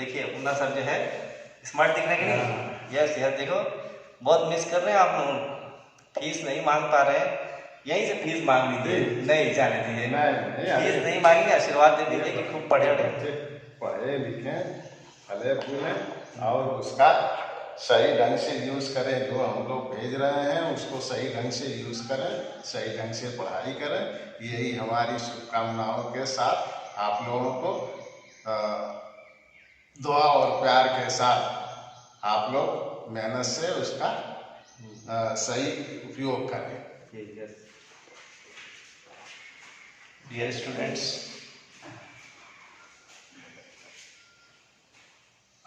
देखिए अपना सर जो है स्मार्ट दिख रहा है कि नहीं? यस यस, देखो बहुत मिस कर रहे हैं आप लोग। फीस नहीं मांग पा रहे हैं, यहीं से फीस मांग लीजिए। नहीं जाने दीजिए, फीस नहीं मांगेंगे, आशीर्वाद दे दीजिए कि खूब पढ़े बच्चे पढ़े लिखे फले फूले और उसका सही ढंग से यूज करें। जो हम लोग भेज रहे हैं उसको सही ढंग से यूज करें, सही ढंग से पढ़ाई करें। यही हमारी शुभकामनाओं के साथ आप लोगों को दुआ और प्यार के साथ आप लोग मेहनत से उसका सही उपयोग करें। डियर स्टूडेंट्स,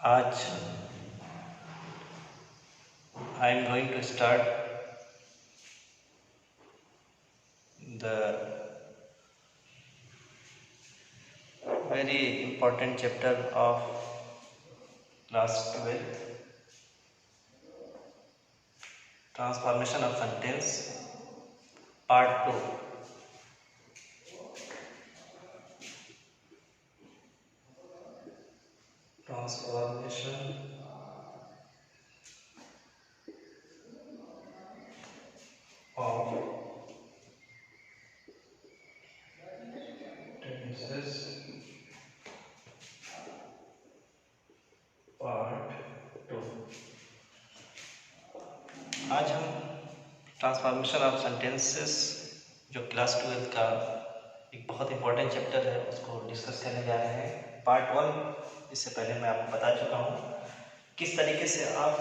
आज I am going to start the very important chapter of class 12th, transformation of sentence, part 2. Transformation of tenses, part 2. आज हम ट्रांसफॉर्मेशन ऑफ सेंटेंसेस जो क्लास 12th का एक बहुत इंपॉर्टेंट चैप्टर है उसको डिस्कस करने जा रहे हैं। पार्ट 1 इससे पहले मैं आपको बता चुका हूँ किस तरीके से आप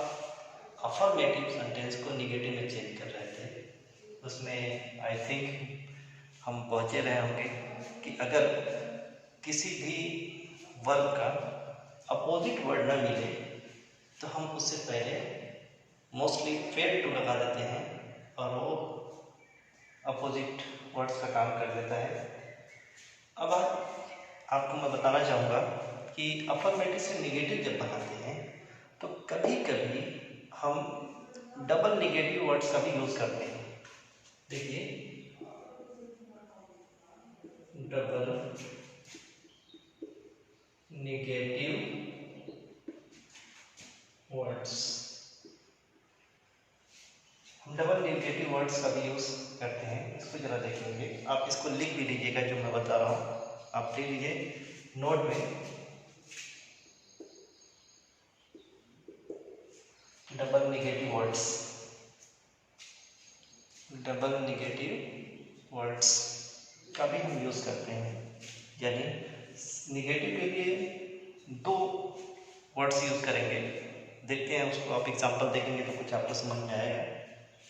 अफर्मेटिव सेंटेंस को निगेटिव में चेंज कर रहे थे। उसमें आई थिंक हम पहुँचे रहे होंगे कि अगर किसी भी वर्ब का अपोजिट वर्ड न मिले तो हम उससे पहले मोस्टली फेल टू लगा देते हैं और वो अपोजिट वर्ड्स का काम कर देता है। अब आपको मैं बताना चाहूँगा कि अफर्मेटिव से निगेटिव जब बनाते हैं तो कभी कभी हम डबल निगेटिव वर्ड्स का भी यूज़ करते हैं। देखिए, डबल निगेटिव वर्ड्स, हम डबल निगेटिव वर्ड्स का भी यूज़ करते हैं। इसको जरा देखेंगे, आप इसको लिख भी लीजिएगा जो मैं बता रहा हूँ, आप ले लीजिए नोट में। Double negative words, double negative words का भी हम यूज़ करते हैं। यानी निगेटिव के लिए 2 वर्ड्स यूज़ करेंगे। देखते हैं उसको, आप एग्जांपल देखेंगे तो कुछ आपको समझ में आएगा।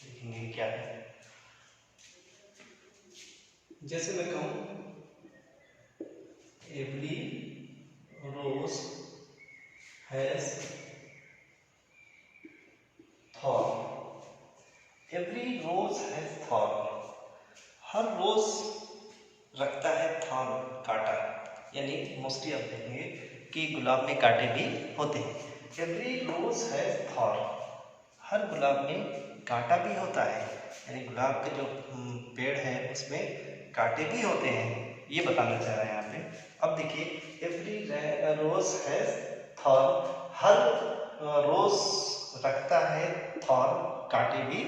देखेंगे क्या है। जैसे मैं कहूँ every rose has thorn, every rose has thorn, हर रोज रखता है थॉर्न, कांटा। यानी मोस्टली आप देखेंगे कि गुलाब में कांटे भी होते हैं। एवरी रोज हैज थॉर्न, हर गुलाब में कांटा भी होता है। यानी गुलाब के जो पेड़ है उसमें कांटे भी होते हैं, ये बताना चाह रहे हैं यहाँ पे। अब देखिए, एवरी रोज हैज थॉर्न, हर रोज रखता है थॉर्न, कांटे भी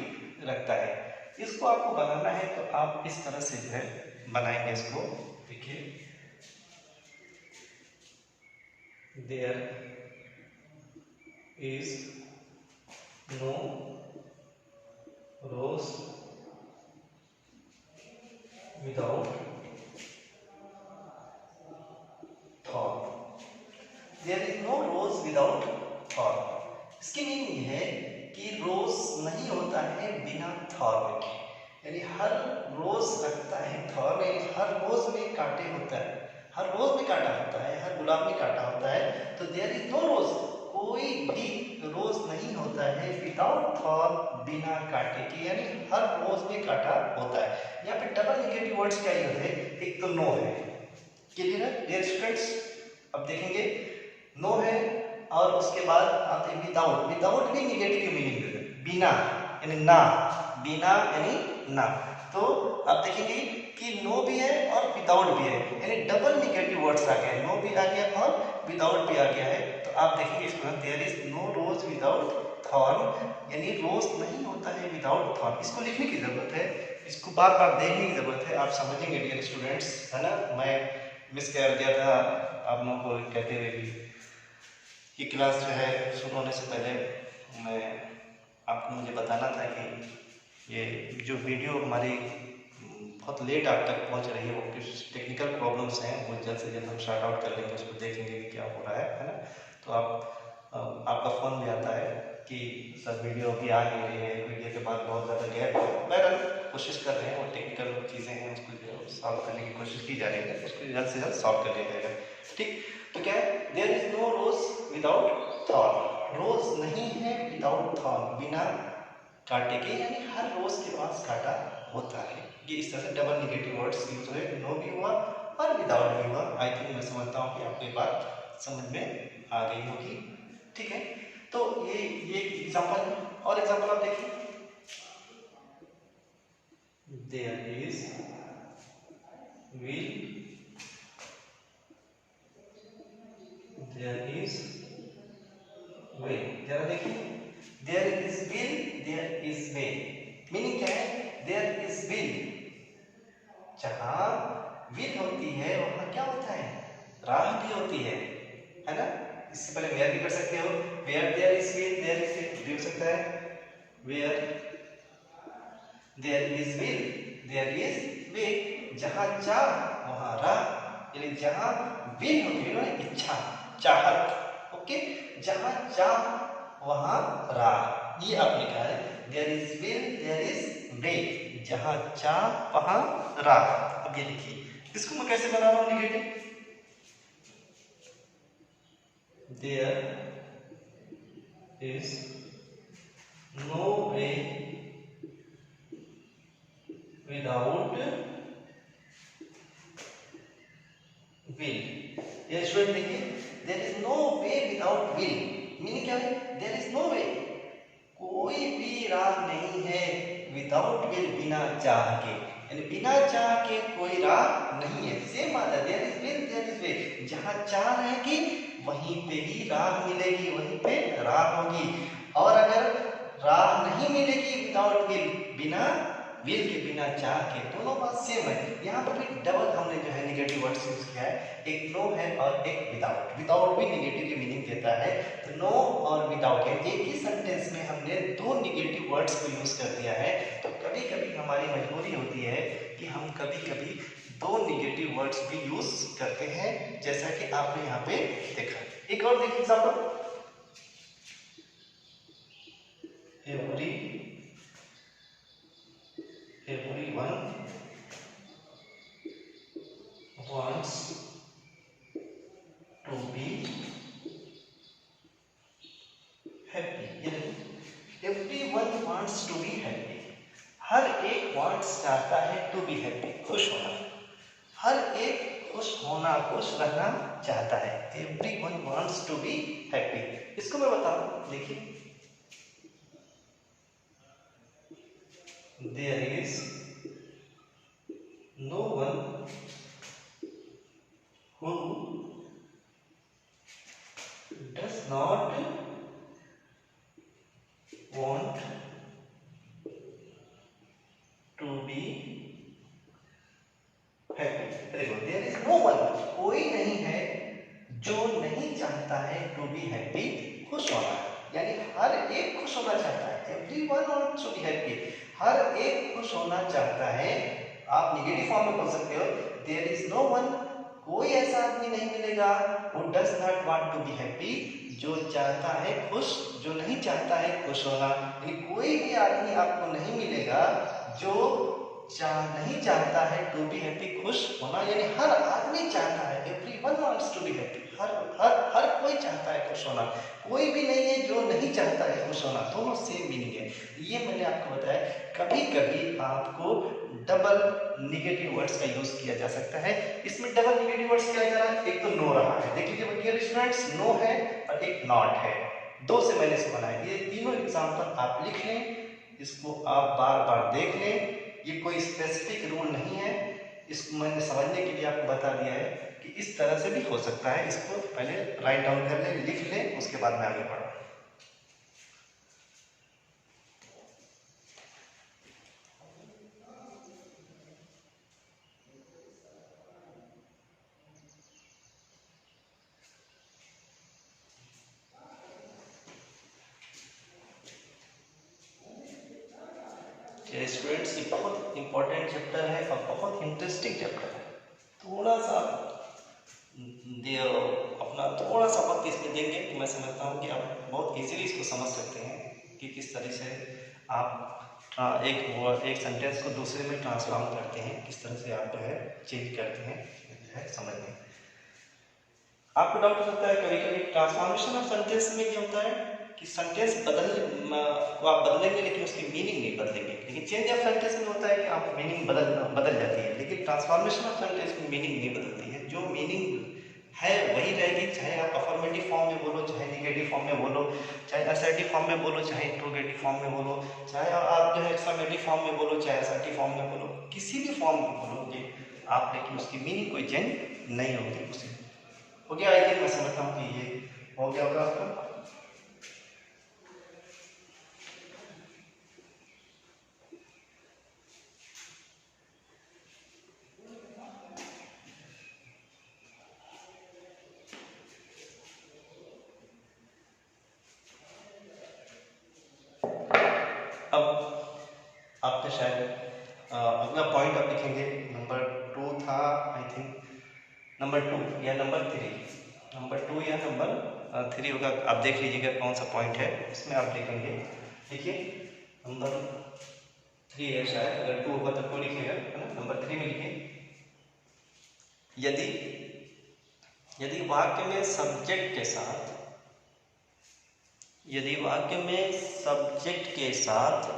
रखता है। इसको आपको बनाना है तो आप इस तरह से जो है बनाएंगे इसको। देखिए, there is no rose without thorn, there is no rose without thorn. इसकी मीनिंग ये है कि रोज नहीं होता है बिना थॉर्न के। यानी हर रोज रखता है थॉर्न, यानी हर रोज में कांटे होता है, हर रोज में कांटा होता है, हर गुलाब में कांटा होता है। तो देयर इज नो रोज, कोई भी रोज नहीं होता है विदाउट थॉर्न, बिना कांटे के। यानी हर रोज में कांटा होता है। यहाँ पे डबल निगेटिव वर्ड्स क्या यूज है? एक तो नो है, क्लियर है डियर स्टूडेंट्स? अब देखेंगे, नो है और उसके बाद आते हैं विदाउट। विदाउट भी निगेटिव की मीनिंग है, बिना यानी ना, बिना यानी ना। तो आप देखेंगे कि नो भी है और विदाउट भी है, यानी डबल निगेटिव वर्ड्स आ गए, नो भी आ गया और विदाउट भी आ गया है। तो आप देखेंगे इसमें there is no rose without thorn, यानी रोज नहीं होता है विदाउट थॉर्न। इसको लिखने की जरूरत है, इसको बार बार देखने की जरूरत है, आप समझेंगे डियर स्टूडेंट्स, है ना। मैं मिस कर दिया था आप लोगों को कहते हुए भी कि क्लास जो है शुरू होने से पहले मैं आपको मुझे बताना था कि ये जो वीडियो हमारी बहुत लेट आप तक पहुंच रही है, वो कुछ टेक्निकल प्रॉब्लम्स हैं, वो जल्द से जल्द हम शॉर्ट आउट कर लेंगे, उसको देखेंगे कि क्या हो रहा है ना। तो आपका फ़ोन भी आता है कि सर वीडियो अभी आ नहीं रही है, वीडियो के बाद बहुत ज़्यादा गैप है। बहरहाल कोशिश कर रहे हैं, वो टेक्निकल चीज़ें हैं, उसको जो सॉल्व करने की कोशिश की जा रही है, उसको जल्द से जल्द सॉल्व कर लिया जाएगा। ठीक, तो क्या है, there is no rose without thorn, rose नहीं है विदाउट थॉर्न, बिना कांटे के, यानी हर रोज के पास कांटा होता है। ये इस तरह से डबल निगेटिव वर्ड्स यूज हुए, नो भी हुआ और विदाउट भी हुआ। आई थिंक मैं समझता हूँ कि आपको ये बात समझ में आ गई होगी। ठीक है, तो ये एग्जांपल है, और एग्जांपल आप देखिए, there is will, there is way, जरा देखिए, there is will, there is way, meaning क्या है, देयर इज विल, जहां विल होती है वहां क्या होता है, राह भी होती है ना। इससे पहले वेयर भी कर सकते हो, where there is will, there is भी हो सकता है, where there is will, there is way, जहां चाह वहां राह, यानी जहां विल होती है ना इच्छा, चाहत, ओके, जहां चाह वहां राह, ये आपने कहा है, there is will, there is way, जहां चाह वहां राह। अब ये लिखिए, इसको मैं कैसे बना रहा हूं negative, there is no way without will. ये स्टूडेंट देखिए, there is no way without will, meaning क्या है, देयर इज नो वे, कोई भी राह नहीं है, विदाउट विल, बिना चाह के, यानी बिना चाह के कोई राह नहीं है। सेम बात है, there is will, there is way, जहां चाह रहेगी वहीं पे ही राह मिलेगी, वहीं पे राह होगी। और अगर राह नहीं मिलेगी विदाउट विल, बिना विल के, बिना चाह के, दोनों बात सेम है। यहाँ पर भी डबल हमने जो है निगेटिव वर्ड्स यूज किया है, एक नो है और एक विदाउट, विदाउट भी निगेटिव की मीनिंग देता है। तो नो और विदाउट एक ही सेंटेंस में हमने दो निगेटिव वर्ड्स को यूज कर दिया है। तो कभी कभी हमारी मजबूरी होती है कि हम कभी कभी दो निगेटिव वर्ड्स भी यूज करते हैं, जैसा कि आपने यहाँ पे देखा। एक और देखिए example, everyone wants to be happy, everyone wants to be happy, हर एक wants चाहता है to be happy, खुश होना, हर एक खुश होना, खुश रहना चाहता है, everyone wants to be happy। इसको मैं बताऊं, देखिए, there is no one who does not want to be happy। देखो, there is no one, कोई नहीं है जो नहीं चाहता है to be happy, खुश होना, यानी हर एक खुश होना चाहता है, everyone wants to be happy, हर एक खुश होना चाहता है। आप निगेटिव फॉर्म में बोल सकते हो, there is no one, कोई ऐसा आदमी नहीं मिलेगा who does not want to be happy, जो चाहता है खुश, जो नहीं चाहता है खुश होना, यानी कोई भी आदमी आपको नहीं मिलेगा जो नहीं चाहता है टू बी हैप्पी, खुश होना, यानी हर आदमी चाहता है, everyone wants to be happy, हर हर हर कोई चाहता है खुश होना, कोई भी नहीं है जो नहीं चाहता है खुश होना, दोनों सेम मीनिंग है। ये मैंने आपको बताया, कभी कभी आपको डबल निगेटिव वर्ड्स का यूज किया जा सकता है। इसमें डबल निगेटिव वर्ड्स क्या जा रहा है, एक तो नो रहा है, देख लीजिए डियर स्टूडेंट्स, नो है और एक नॉट है, दो से मैंने इसको बनाया। ये तीनों एग्जांपल आप लिख लें, इसको आप बार बार देख लें, ये कोई स्पेसिफिक रूल नहीं है, इसको मैंने समझने के लिए आपको बता दिया है कि इस तरह से भी हो सकता है। इसको पहले राइट डाउन कर लें, लिख लें, उसके बाद में आगे बढ़ो। स्टूडेंट्स, ये बहुत इंपॉर्टेंट चैप्टर है और बहुत इंटरेस्टिंग चैप्टर है। थोड़ा सा अपना थोड़ा सा वक्त इसमें देंगे तो मैं समझता हूँ कि आप बहुत इजीली इसको समझ सकते हैं कि किस तरह से आप एक सेंटेंस को दूसरे में ट्रांसफॉर्म करते हैं, किस तरह से आप जो है चेंज करते हैं, जो है समझने। आपको डाउट हो सकता है कभी कभी ट्रांसफॉर्मेशन ऑफ सेंटेंस में क्या होता है कि सेंटेंस को आप बदलेंगे लेकिन उसकी मीनिंग नहीं बदलेंगे। लेकिन चेंज ऑफ सेंटेंस में होता है कि आप मीनिंग बदल जाती है, लेकिन ट्रांसफॉर्मेशन ऑफ सेंटेंस में मीनिंग नहीं बदलती है। जो मीनिंग है वही रहेगी, चाहे आप अफर्मेटिव फॉर्म में बोलो, चाहे निगेटिव फॉर्म में बोलो, चाहे असर्टिव फॉर्म में बोलो, चाहे इंट्रोगेटिव फॉर्म में बोलो, चाहे आप जो है एक्सक्लेमेटिव फॉर्म में बोलो, चाहे असर्टिव फॉर्म में बोलो, किसी भी फॉर्म में बोलोगे आप, लेकिन उसकी मीनिंग कोई चेंज नहीं होगी। उसी हो गया, आई थिंक मैं समझता हूँ कि ये हो गया होगा आपका। अब आपने शायद अगला पॉइंट आप लिखेंगे, नंबर 2 था आई थिंक, नंबर 2 या नंबर 3, नंबर 2 या नंबर 3 होगा। आप देख लीजिएगा कौन सा पॉइंट है, इसमें आप देखेंगे। देखिए नंबर 3 है शायद, अगर 2 होगा तो 2 लिखिएगा, है ना। नंबर 3 में लिखिए, यदि यदि वाक्य में सब्जेक्ट के साथ, यदि वाक्य में सब्जेक्ट के साथ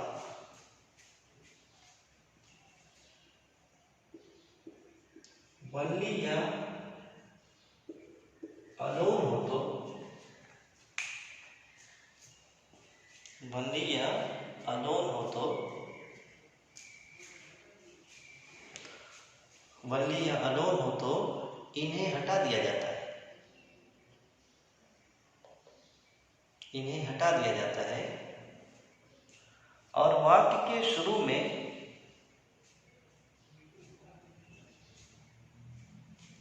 ओनली या अलोन हो तो, ओनली या अलोन हो तो, ओनली या अलोन हो तो इन्हें हटा दिया जाता है, इन्हें हटा दिया जाता है। और वाक्य के शुरू में,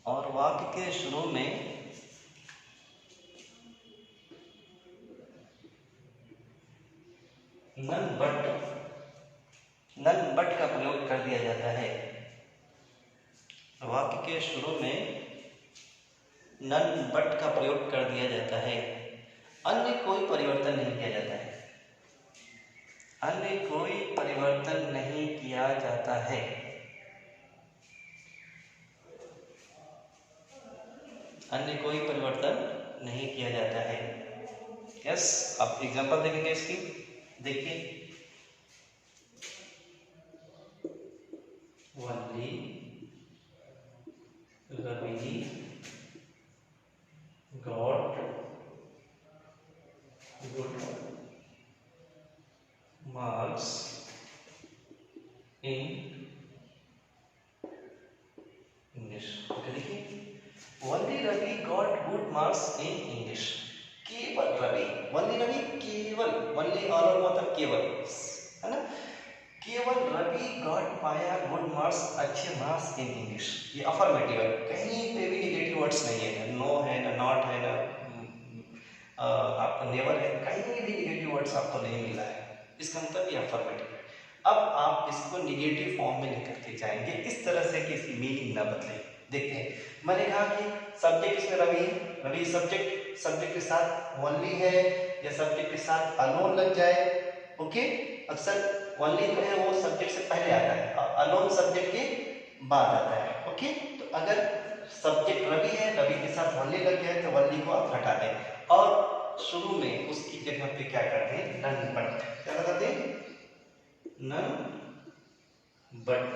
और वाक्य के शुरू में नन बट का प्रयोग कर दिया जाता है। वाक्य के शुरू में नन बट का प्रयोग कर दिया जाता है। अन्य कोई परिवर्तन नहीं किया जाता है, अन्य कोई परिवर्तन नहीं किया जाता है। अन्य कोई परिवर्तन नहीं किया जाता है। यस, आप एग्जांपल देखेंगे इसकी। देखिए, only Ravi got good marks in English. देखिए, only Ravi got good marks in English. केवल रवि, वल्ली रवि केवल, वल्ली और मतलब केवल, है ना। केवल रवि गॉट पाया गुड मार्क्स, अच्छे मार्क्स इन इंग्लिश। ये अफर्मेटिव है, कहीं पे भी निगेटिव वर्ड्स नहीं है, नो है ना, नॉट है ना, आपका नेवर है, कहीं भी निगेटिव वर्ड्स आपको नहीं मिला है। इसका मतलब ये अफर्मेटिव है। अब आप इसको निगेटिव फॉर्म में लेकर के जाएंगे इस तरह से कि इसकी मीनिंग ना बदले। देखते हैं, मैंने कहा कि सब्जेक्ट इसमें रवि है, रवि सब्जेक्ट, सब्जेक्ट के साथ ओनली है या सब्जेक्ट के साथ अलोन लग जाए। ओके, अक्सर ओनली जो है वो सब्जेक्ट से पहले आता है और अलोन सब्जेक्ट के बाद आता है। ओके, तो अगर सब्जेक्ट रवि है, रवि के साथ ओनली लग गया है तो ओनली को आप हटा दें और शुरू में उसकी जगह पे क्या करते हैं, नन बट। क्या लगाते हैं, none but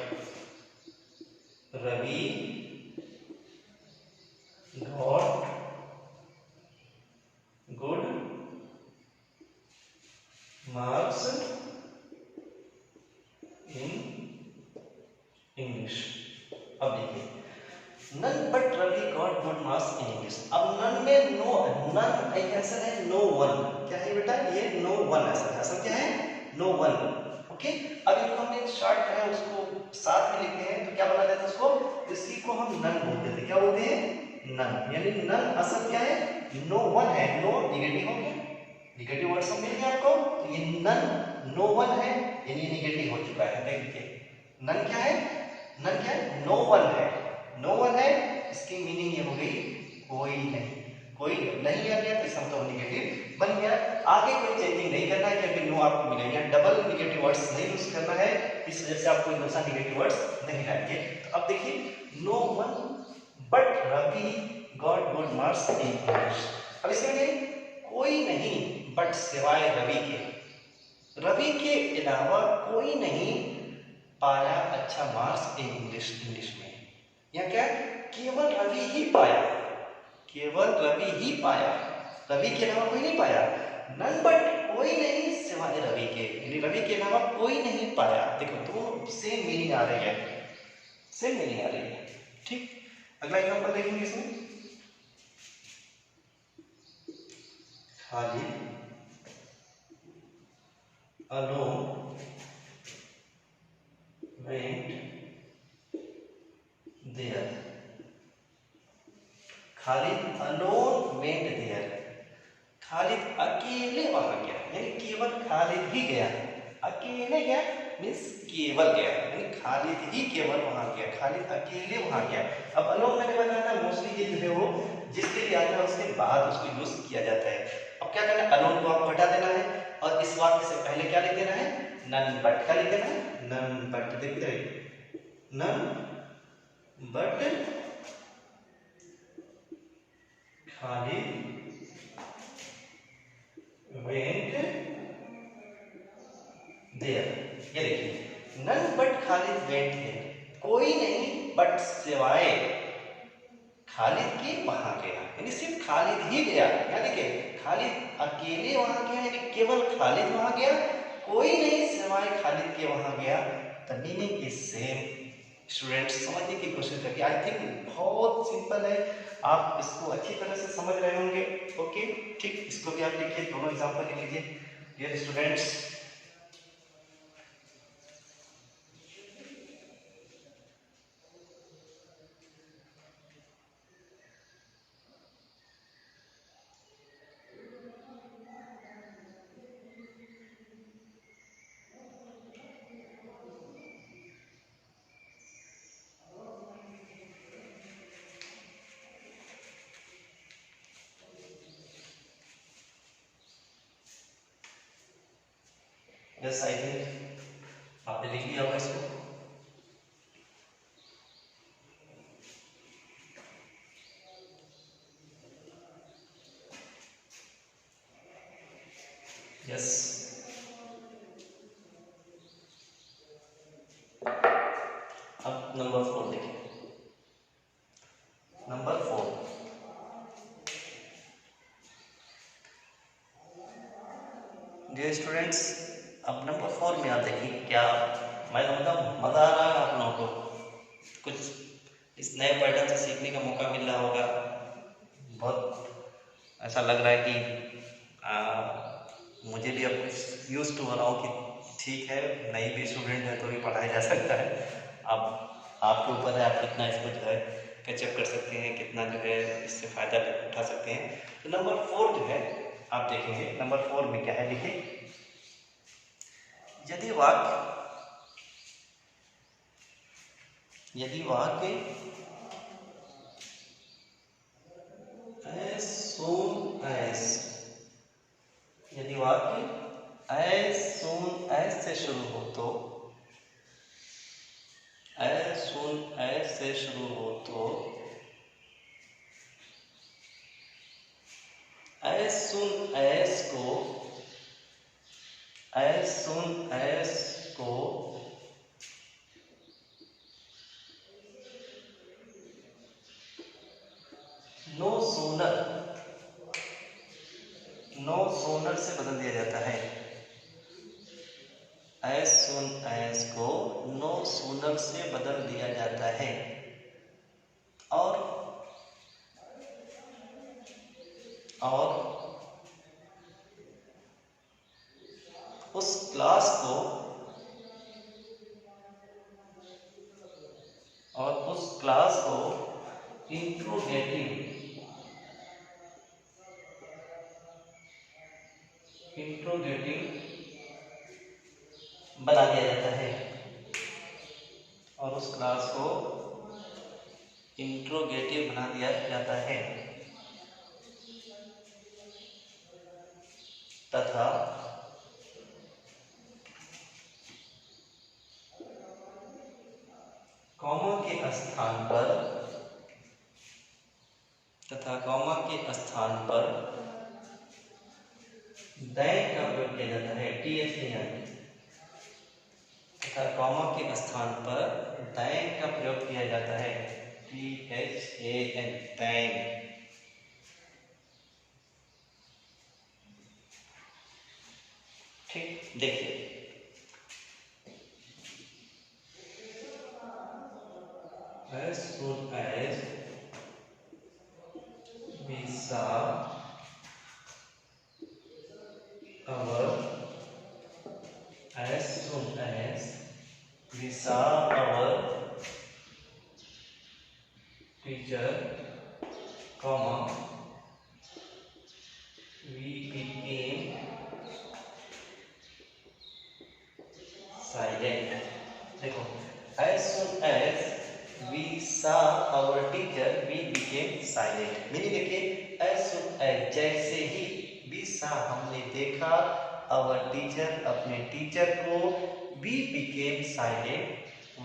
Ravi got good marks in English. अब मार्क्स इन इंग्लिश। अब नन में नो, नन एक आंसर है, नो वन। क्या है बेटा? ये नो वन आंसर है। आंसर क्या है? No one. ओके, अब इनको हमने शॉर्ट है उसको साथ में लिखते हैं तो क्या बना जाता है उसको? इसी को हम नन बोलते थे। क्या बोलते हैं? नन। यानी नन असल क्या है? नो वन है। नो निगेटिव हो गया, निगेटिव वर्ड सब मिल गया आपको, तो ये नन नो वन है, यानी निगेटिव हो चुका है। देखिए नन क्या है? नन क्या है? नो वन है। नो वन है, इसकी मीनिंग ये हो गई कोई नहीं। कोई नहीं आ गया तो इसका मतलब निगेटिव बन गया। आगे कोई चेंजिंग नहीं करना है क्योंकि नो आपको मिलेगा, डबल निगेटिव वर्ड्स नहीं यूज करना है, इस वजह से आप कोई दूसरा निगेटिव वर्ड्स नहीं लाएंगे। तो अब देखिए no one but Ravi got good marks in English. अब इसमें देखिए कोई नहीं बट सिवाय रवि के, रवि के अलावा कोई नहीं पाया अच्छा मार्क्स इन इंग्लिश। इंग्लिश में या क्या? केवल रवि ही पाया, केवल रवि ही पाया, रवि के अलावा कोई नहीं पाया। नन बट कोई नहीं सिवाय रवि के, यानी रवि के अलावा कोई नहीं पाया। देखो दोनों सेम मीनिंग आ रही है, सेम मीनिंग आ रही है। ठीक, अगला एग्जांपल देखेंगे इसमें। खाली alone went there, Khalid alone went there, Khalid अकेले वहां गया, यानी केवल खालिद ही गया। अकेले गया मीन्स केवल गया, यानी खालिद ही केवल वहां गया, खालिद अकेले वहां गया। अब अलोन मैंने बताया था मोस्टली ये जो है वो जिसके लिए आता है उसके बाद उसको यूज किया जाता है। अब क्या करना है? अलोन को आपको हटा देना है और इस वाक्य से पहले क्या लिख देना है? None but. क्या लिख देना है? None but. देखते रहिए, none but Khalid went there। ये देखिए none but Khalid went there, कोई नहीं बट सिवाय खालिद के वहां गया, यानी सिर्फ खालिद ही गया। क्या देखिए खालिद अकेले वहां गया, यानी केवल खालिद वहां गया, कोई नहीं सिवाय खालिद के वहां गया। The meaning is same. Students समझने की कोशिश करिए, आई थिंक बहुत सिंपल है, आप इसको अच्छी तरह से समझ रहे होंगे। ओके ठीक, इसको भी आप लिखिए, दोनों एग्जांपल लिख लीजिए dear students. Yes I think आपने लिख लिया होगा इसको। यस, अब नंबर 4 देखिए। नंबर 4, डियर स्टूडेंट्स अब नंबर 4 में आप देखिए क्या मैं मतलब मज़ा आ रहा है आप लोगों को, कुछ इस नए पैटर्न से सीखने का मौका मिल रहा होगा। बहुत ऐसा लग रहा है कि मुझे भी अब कुछ यूज टू हो रहा हूँ कि ठीक है नई भी स्टूडेंट है तो भी पढ़ाया जा सकता है। अब आपके ऊपर है, आप कितना इसको जो है कैचअप कर सकते हैं, कितना जो है इससे फ़ायदा उठा सकते हैं। तो नंबर 4 जो है आप देखेंगे, नंबर 4 में क्या है लिखिए, यदि वाक्य as soon as, यदि वाक्य as soon as से शुरू हो तो, as soon as से शुरू हो तो, as soon as को, as soon as को नो सोनर, नो सोनर से बदल दिया जाता है। as soon as को नो सोनर से बदल दिया जाता है। और और उस क्लास को इंट्रोगेटिव बना दिया जाता है, और उस क्लास को इंट्रोगेटिव बना दिया जाता है तथा कॉमा के स्थान पर दैट का प्रयोग किया जाता है। टीएच नहीं आती, तथा कॉमा के स्थान पर दैन का प्रयोग किया जाता है। THAN, than. ठीक, देखिए as soon as we saw our teacher, comma, we became silent। देखो, as soon as we saw our teacher, we became silent। Meaning देखिए, as soon as जैसे ही, we saw हमने देखा, our teacher अपने teacher को, we became silent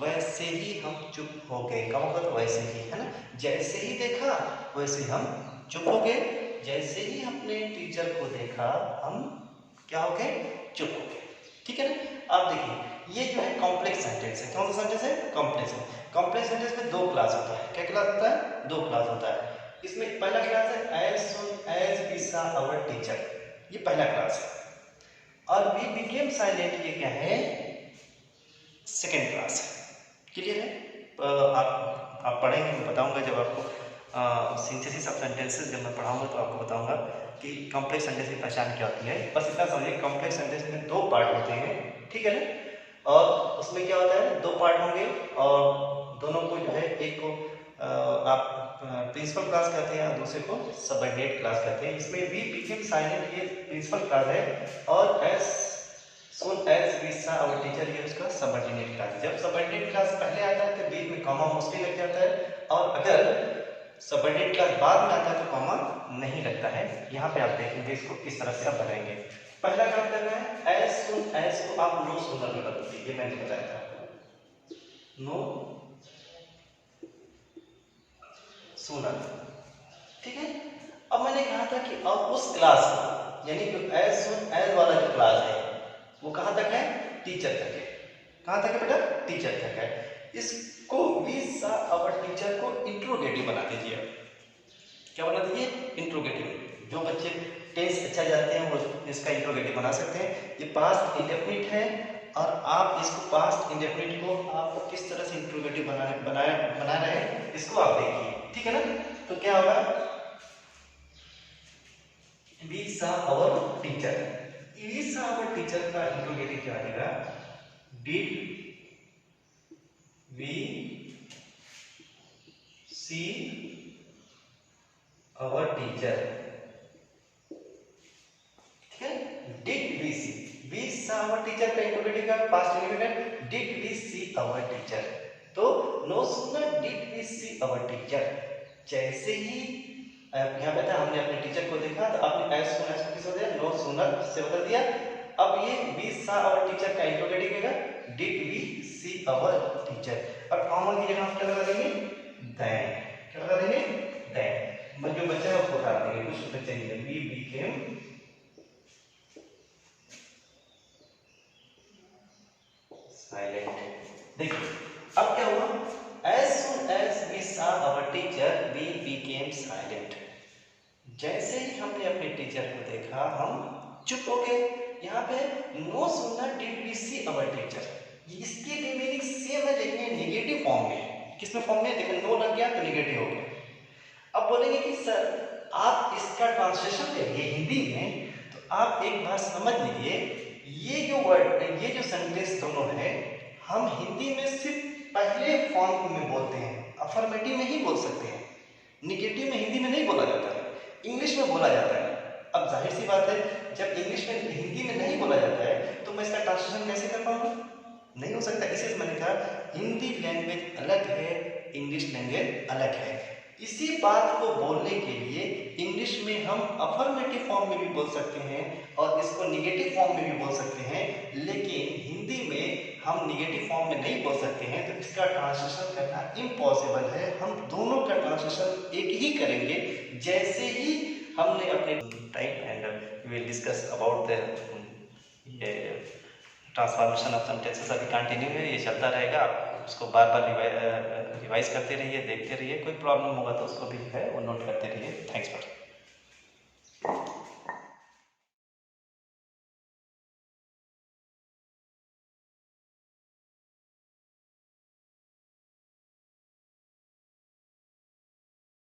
वैसे ही हम चुप हो गए। क्या मतलब वैसे ही, है ना, जैसे ही देखा वैसे ही हम चुप हो गए। जैसे ही अपने टीचर को देखा हम क्या हो गए, चुप हो गए। ठीक है ना। अब देखिए ये जो है कॉम्प्लेक्स सेंटेंस है। कौन सा सेंटेंस है, कॉम्प्लेक्स है। कॉम्प्लेक्स सेंटेंस में दो क्लास होता है। क्या क्लास होता है, दो क्लास होता है। इसमें पहला क्लास है as soon as we saw our teacher, ये पहला क्लास है। और वी बिकेम साइलेंट, ये क्या है, सेकेंड क्लास है। क्लियर है। आप पढ़ेंगे, मैं बताऊंगा जब आपको सिंथेसिस ऑफ सेंटेंसेस जब मैं पढ़ाऊंगा तो आपको बताऊंगा कि कॉम्प्लेक्स सेंटेंस की पहचान क्या होती है। बस इतना समझिए, कॉम्प्लेक्स सेंटेंस में दो पार्ट होते हैं, ठीक है ना। और उसमें क्या होता है, दो पार्ट होंगे और दोनों को जो है, एक को आप प्रिंसिपल क्लास कहते हैं और दूसरे को सबऑर्डिनेट क्लास कहते हैं। इसमें वी बिकेम साइलेंट ये प्रिंसिपल क्लास है, और as soon as we saw our teacher ये उसका सबऑर्डिनेट क्लास। जब सबऑर्डिनेट क्लास पहले आता है तो बीच में कॉमा मोस्टली लग जाता है, और अगर सबऑर्डिनेट क्लास बाद में आता है तो कॉमा नहीं लगता है। यहाँ पे आप देखेंगे इसको किस तरह से आप बनाएंगे। पहला काम करना है, एज सुन एज को आप नो सूनर में बदल दीजिए, ये मैंने बताया था, नो सूनर। ठीक है। अब मैंने कहा था कि अब उस क्लास को, यानी कि एज सुन एज वाला जो क्लास है वो कहाँ तक है, टीचर तक है। कहाँ तक है बेटा, टीचर तक है। इसको वी सॉ आवर टीचर को इंट्रोगेटिव बना दीजिए। क्या बना दीजिए, इंट्रोगेटिव। जो बच्चे टेंस अच्छा जानते हैं वो इसका इंट्रोगेटिव बना सकते हैं। ये पास्ट इंडेफिनिट है, और आप इसको पास्ट इंडेफिनिट को आप किस तरह से इंट्रोगेटिव बना रहे हैं इसको आप देखिए, ठीक है ना। तो क्या होगा, we saw our teacher, we saw our teacher का इंट्रोगेटिव क्या आएगा, did we see our teacher. ठीक है, did we see, we saw our teacher का इंट्रोगेटिव का past indefinite did we see our teacher. तो no sooner did we see our teacher, जैसे ही यहाँ पे था हमने अपने टीचर को देखा तो आपने एज सुन एज को किस बदल, नो सूनर से बदल दिया। अब ये वी सॉ आवर टीचर का इंट्रोगेटिव होगा, did we see our teacher. अब कॉमन की जगह हम क्या लगा देंगे, दैन। क्या लगा देंगे, दैन। जो बच्चा है उसको काट देंगे, कुछ बच्चे नहीं है। We became silent. देखिए अब क्या हुआ, as soon as we saw our teacher we became silent. जैसे ही हमने अपने टीचर को देखा हम चुप हो गए। यहाँ पे no sooner did we see our teacher, इसकी भी मीनिंग सेम है लेकिन नेगेटिव फॉर्म में। किसमें फॉर्म में, देखो नो लग गया तो नेगेटिव हो गया। अब बोलेंगे कि सर आप इसका ट्रांसलेशन करिए हिंदी में, तो आप एक बार समझ लीजिए, ये जो वर्ड, ये जो सेंटेंस दोनों है, हम हिंदी में सिर्फ पहले फॉर्म में बोलते हैं, अफर्मेटिव में ही बोल सकते हैं, निगेटिव में हिंदी में नहीं बोला जाता है, इंग्लिश में बोला जाता है। अब जाहिर सी बात है, जब इंग्लिश में हिंदी में नहीं बोला जाता है तो मैं इसका ट्रांसलेशन कैसे कर पाऊंगा? नहीं हो सकता। इसलिए मैंने कहा हिंदी लैंग्वेज अलग है, इंग्लिश लैंग्वेज अलग है। इसी बात को बोलने के लिए इंग्लिश में हम अफर्मेटिव फॉर्म में भी बोल सकते हैं और इसको निगेटिव फॉर्म में भी बोल सकते हैं, लेकिन हिंदी में हम निगेटिव फॉर्म में नहीं बोल सकते हैं, तो इसका ट्रांसलेशन करना इम्पॉसिबल है। हम दोनों का ट्रांसलेशन एक ही करेंगे जैसे ही हमने अपने time, and we will discuss about the ये ट्रांसफॉर्मेशन ऑफ सेंटेंसेस अभी कंटिन्यू है, ये चलता रहेगा। आप उसको बार बार रिवाइज करते रहिए, देखते रहिए, कोई प्रॉब्लम होगा तो उसको भी है वो नोट करते रहिए। Thanks for